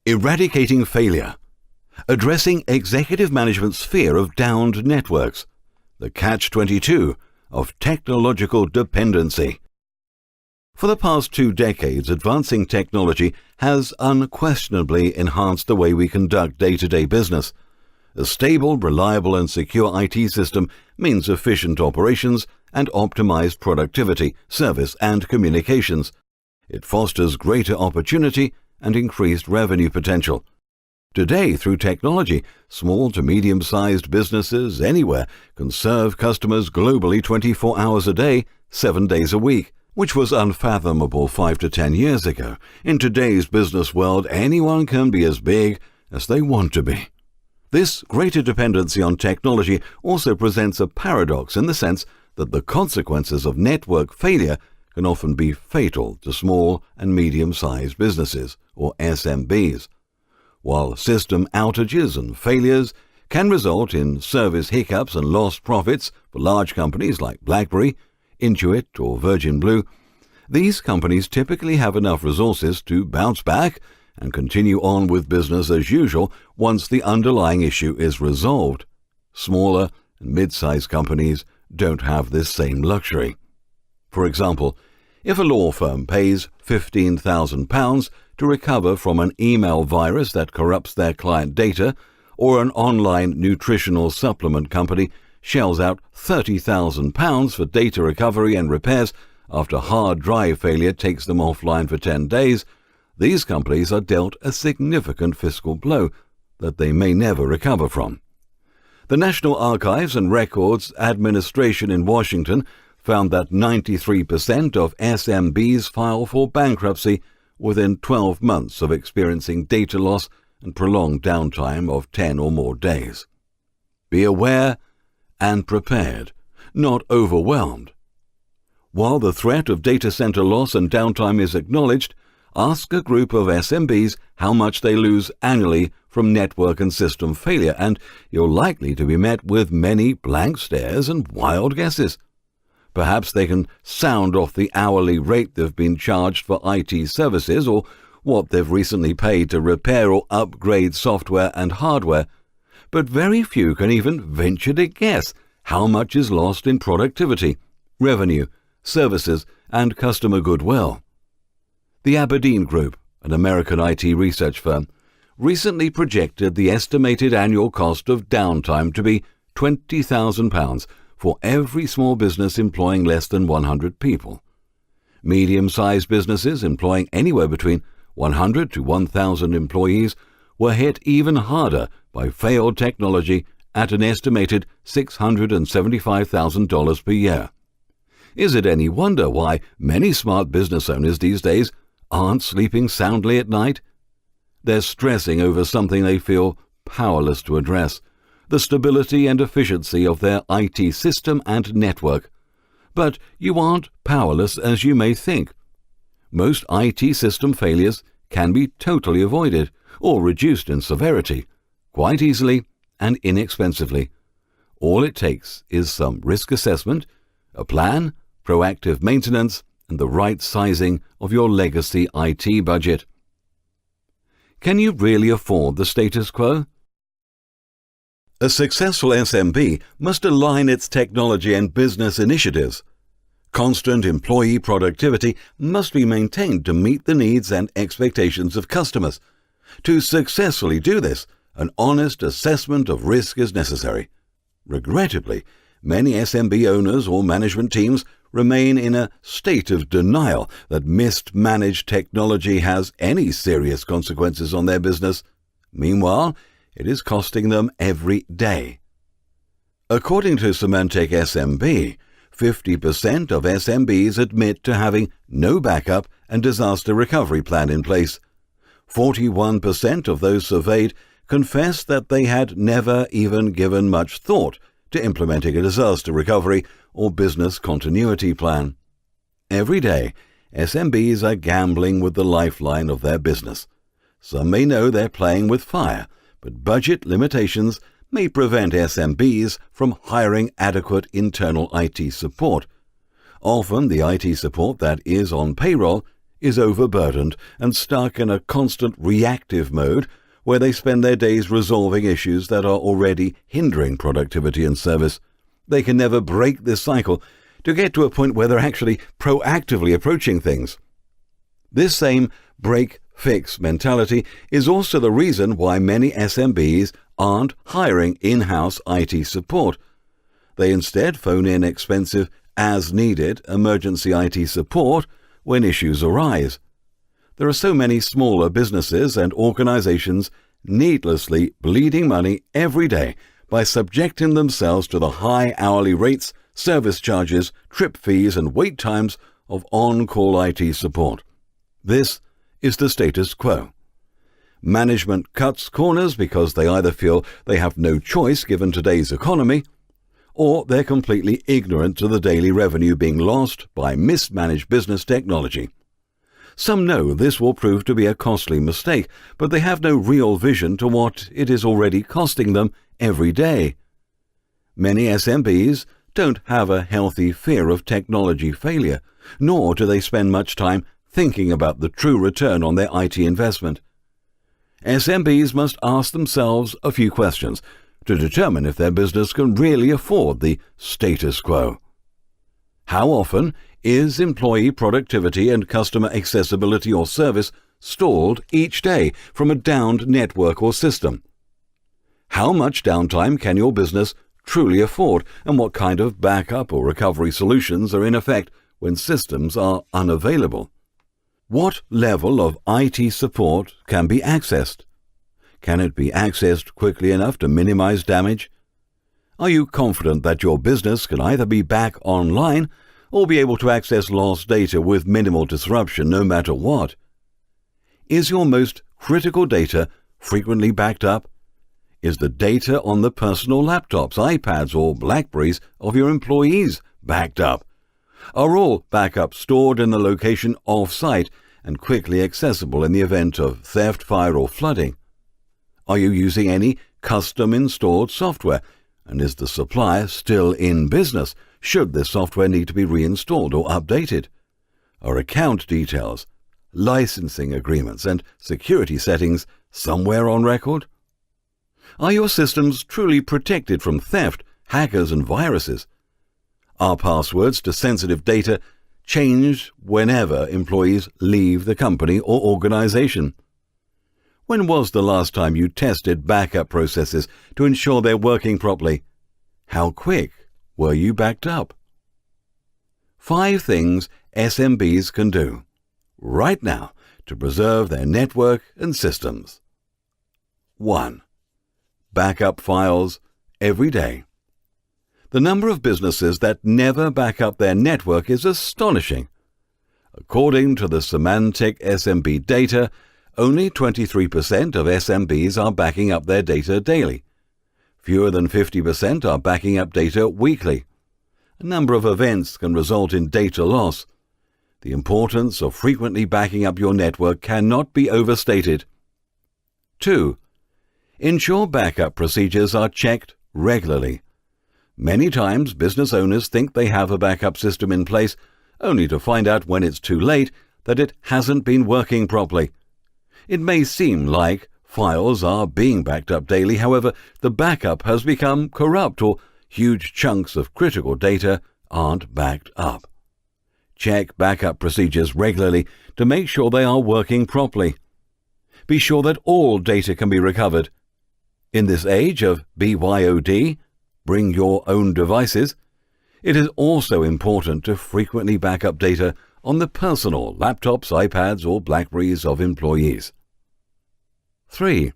Eradicating Failure. Addressing executive management's fear of downed networks. The catch-22 of technological dependency. For the past 2 decades, advancing technology has unquestionably enhanced the way we conduct day-to-day business. A stable, reliable and secure IT system means efficient operations and optimized productivity, service and communications. It fosters greater opportunity and increased revenue potential. Today, through technology, small to medium-sized businesses anywhere can serve customers globally 24 hours a day, 7 days a week, which was unfathomable 5 to 10 years ago. In today's business world, anyone can be as big as they want to be. This greater dependency on technology also presents a paradox in the sense that the consequences of network failure can often be fatal to small and medium-sized businesses, or SMBs. While system outages and failures can result in service hiccups and lost profits for large companies like BlackBerry, Intuit or Virgin Blue, these companies typically have enough resources to bounce back and continue on with business as usual once the underlying issue is resolved. Smaller and mid-sized companies don't have this same luxury. For example, if a law firm pays £15,000 to recover from an email virus that corrupts their client data, or an online nutritional supplement company shells out £30,000 for data recovery and repairs after hard drive failure takes them offline for 10 days, these companies are dealt a significant fiscal blow that they may never recover from. The National Archives and Records Administration in Washington found that 93% of SMBs file for bankruptcy within 12 months of experiencing data loss and prolonged downtime of 10 or more days. Be aware and prepared, not overwhelmed. While the threat of data center loss and downtime is acknowledged, ask a group of SMBs how much they lose annually from network and system failure, and you're likely to be met with many blank stares and wild guesses. Perhaps they can sound off the hourly rate they've been charged for IT services or what they've recently paid to repair or upgrade software and hardware, but very few can even venture to guess how much is lost in productivity, revenue, services, and customer goodwill. The Aberdeen Group, an American IT research firm, recently projected the estimated annual cost of downtime to be £20,000 for every small business employing less than 100 people. Medium-sized businesses employing anywhere between 100 to 1,000 employees were hit even harder by failed technology at an estimated $675,000 per year. Is it any wonder why many smart business owners these days aren't sleeping soundly at night? They're stressing over something they feel powerless to address: the stability and efficiency of their IT system and network. But you aren't powerless as you may think. Most IT system failures can be totally avoided or reduced in severity, quite easily and inexpensively. All it takes is some risk assessment, a plan, proactive maintenance, and the right sizing of your legacy IT budget. Can you really afford the status quo? A successful SMB must align its technology and business initiatives. Constant employee productivity must be maintained to meet the needs and expectations of customers. To successfully do this, an honest assessment of risk is necessary. Regrettably, many SMB owners or management teams remain in a state of denial that mismanaged technology has any serious consequences on their business. Meanwhile, it is costing them every day. According to Symantec SMB, 50% of SMBs admit to having no backup and disaster recovery plan in place. 41% of those surveyed confessed that they had never even given much thought to implementing a disaster recovery or business continuity plan. Every day, SMBs are gambling with the lifeline of their business. Some may know they're playing with fire, but budget limitations may prevent SMBs from hiring adequate internal IT support. Often the IT support that is on payroll is overburdened and stuck in a constant reactive mode where they spend their days resolving issues that are already hindering productivity and service. They can never break this cycle to get to a point where they're actually proactively approaching things. This same break-fix mentality is also the reason why many SMBs aren't hiring in-house IT support. They instead phone in expensive, as-needed emergency IT support when issues arise. There are so many smaller businesses and organizations needlessly bleeding money every day by subjecting themselves to the high hourly rates, service charges, trip fees, and wait times of on-call IT support. This is the status quo. Management cuts corners because they either feel they have no choice given today's economy, or they're completely ignorant to the daily revenue being lost by mismanaged business technology. Some know this will prove to be a costly mistake, but they have no real vision to what it is already costing them every day. Many SMBs don't have a healthy fear of technology failure, nor do they spend much time thinking about the true return on their IT investment. SMBs must ask themselves a few questions to determine if their business can really afford the status quo. How often is employee productivity and customer accessibility or service stalled each day from a downed network or system? How much downtime can your business truly afford, and what kind of backup or recovery solutions are in effect when systems are unavailable? What level of IT support can be accessed? Can it be accessed quickly enough to minimize damage? Are you confident that your business can either be back online or be able to access lost data with minimal disruption no matter what? Is your most critical data frequently backed up? Is the data on the personal laptops, iPads, or BlackBerries of your employees backed up? Are all backups stored in the location off-site and quickly accessible in the event of theft, fire, or flooding? Are you using any custom-installed software, and is the supplier still in business should this software need to be reinstalled or updated? Are account details, licensing agreements, and security settings somewhere on record? Are your systems truly protected from theft, hackers, and viruses? Are passwords to sensitive data changed whenever employees leave the company or organization? When was the last time you tested backup processes to ensure they're working properly? How quick were you backed up? 5 things SMBs can do right now to preserve their network and systems. 1. Backup files every day. The number of businesses that never back up their network is astonishing. According to the Semantic SMB data, only 23% of SMBs are backing up their data daily. Fewer than 50% are backing up data weekly. A number of events can result in data loss. The importance of frequently backing up your network cannot be overstated. 2. Ensure backup procedures are checked regularly. Many times, business owners think they have a backup system in place, only to find out when it's too late that it hasn't been working properly. It may seem like files are being backed up daily, however, the backup has become corrupt or huge chunks of critical data aren't backed up. Check backup procedures regularly to make sure they are working properly. Be sure that all data can be recovered. In this age of BYOD, bring your own devices, it is also important to frequently back up data on the personal laptops, iPads, or BlackBerries of employees. 3.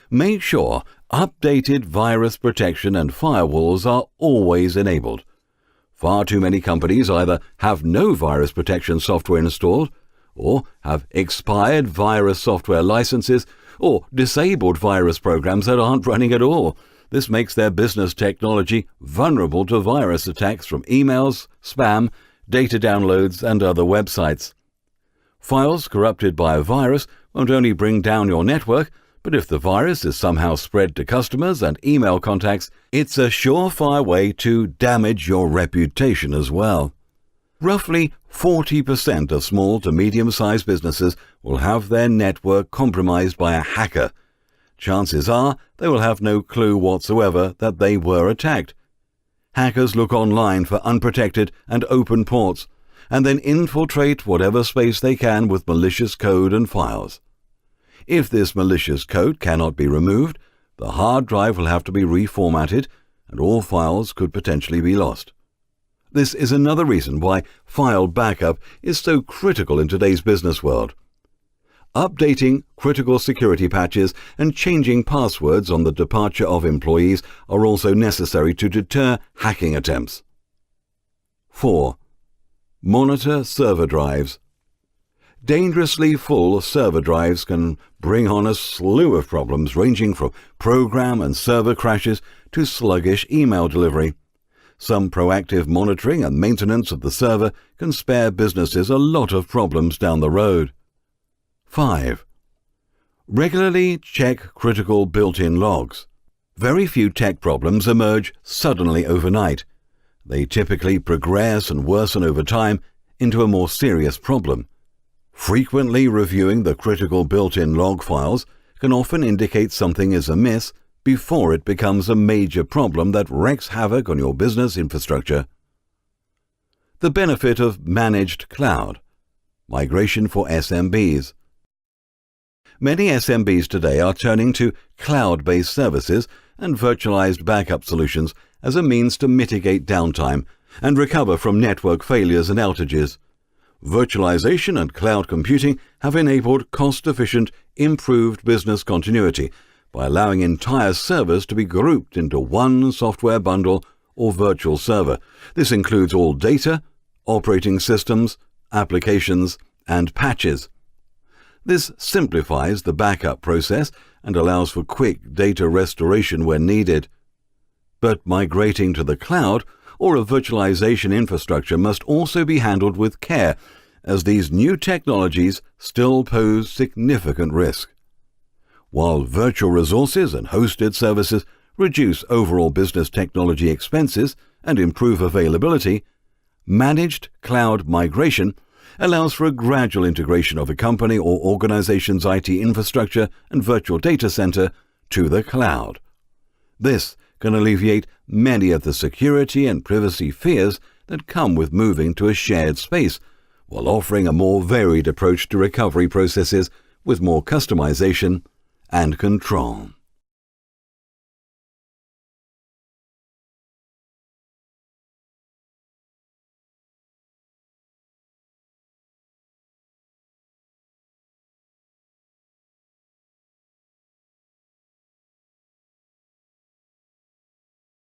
Make sure updated virus protection and firewalls are always enabled. Far too many companies either have no virus protection software installed, or have expired virus software licenses, or disabled virus programs that aren't running at all. This makes their business technology vulnerable to virus attacks from emails, spam, data downloads, and other websites. Files corrupted by a virus won't only bring down your network, but if the virus is somehow spread to customers and email contacts, it's a surefire way to damage your reputation as well. Roughly 40% of small to medium-sized businesses will have their network compromised by a hacker. Chances are they will have no clue whatsoever that they were attacked. Hackers look online for unprotected and open ports, and then infiltrate whatever space they can with malicious code and files. If this malicious code cannot be removed, the hard drive will have to be reformatted, and all files could potentially be lost. This is another reason why file backup is so critical in today's business world. Updating critical security patches and changing passwords on the departure of employees are also necessary to deter hacking attempts. 4. Monitor server drives. Dangerously full server drives can bring on a slew of problems ranging from program and server crashes to sluggish email delivery. Some proactive monitoring and maintenance of the server can spare businesses a lot of problems down the road. 5. Regularly check critical built-in logs. Very few tech problems emerge suddenly overnight. They typically progress and worsen over time into a more serious problem. Frequently reviewing the critical built-in log files can often indicate something is amiss before it becomes a major problem that wreaks havoc on your business infrastructure. The benefit of managed cloud. Migration for SMBs. Many SMBs today are turning to cloud-based services and virtualized backup solutions as a means to mitigate downtime and recover from network failures and outages. Virtualization and cloud computing have enabled cost-efficient, improved business continuity by allowing entire servers to be grouped into one software bundle or virtual server. This includes all data, operating systems, applications, and patches. This simplifies the backup process and allows for quick data restoration when needed. But migrating to the cloud or a virtualization infrastructure must also be handled with care, as these new technologies still pose significant risk. While virtual resources and hosted services reduce overall business technology expenses and improve availability, managed cloud migration allows for a gradual integration of a company or organization's IT infrastructure and virtual data center to the cloud. This can alleviate many of the security and privacy fears that come with moving to a shared space, while offering a more varied approach to recovery processes with more customization and control.